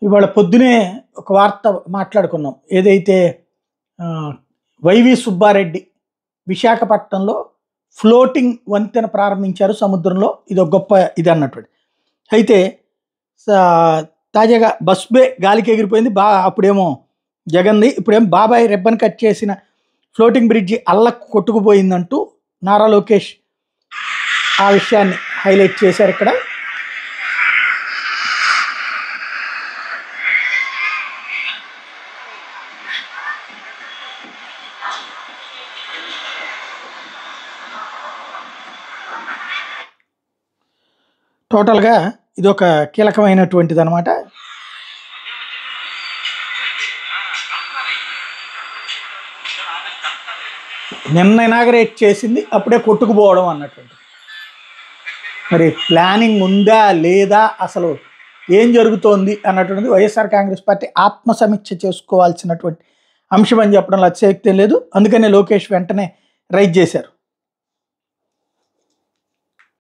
ఇవాళ పొద్దునే ఒక వార్త మాట్లాడుకున్నాం. ఏదైతే వైవి సుబ్బారెడ్డి విశాఖపట్నంలో ఫ్లోటింగ్ వంతెన ప్రారంభించారు సముద్రంలో. ఇది ఒక గొప్ప ఇది అన్నటువంటి. అయితే తాజాగా బస్ బే గాలికి ఎగిరిపోయింది. అప్పుడేమో జగన్ది, ఇప్పుడేమో బాబాయ్ రెబ్బన్ కట్ చేసిన ఫ్లోటింగ్ బ్రిడ్జి అల్లకు కొట్టుకుపోయిందంటూ నారా లోకేష్ ఆ విషయాన్ని హైలైట్ చేశారు ఇక్కడ. టోటల్గా ఇది ఒక కీలకమైనటువంటిది అనమాట. నిన్న ఇనాగరేట్ చేసింది, అప్పుడే కొట్టుకుపోవడం అన్నటువంటి. మరి ప్లానింగ్ ఉందా లేదా, అసలు ఏం జరుగుతోంది అన్నటువంటిది వైఎస్ఆర్ కాంగ్రెస్ పార్టీ ఆత్మసమీక్ష చేసుకోవాల్సినటువంటి అంశం అని చెప్పడంలో అతిశయోక్తి లేదు. అందుకనే లోకేష్ వెంటనే రైజ్ చేశారు.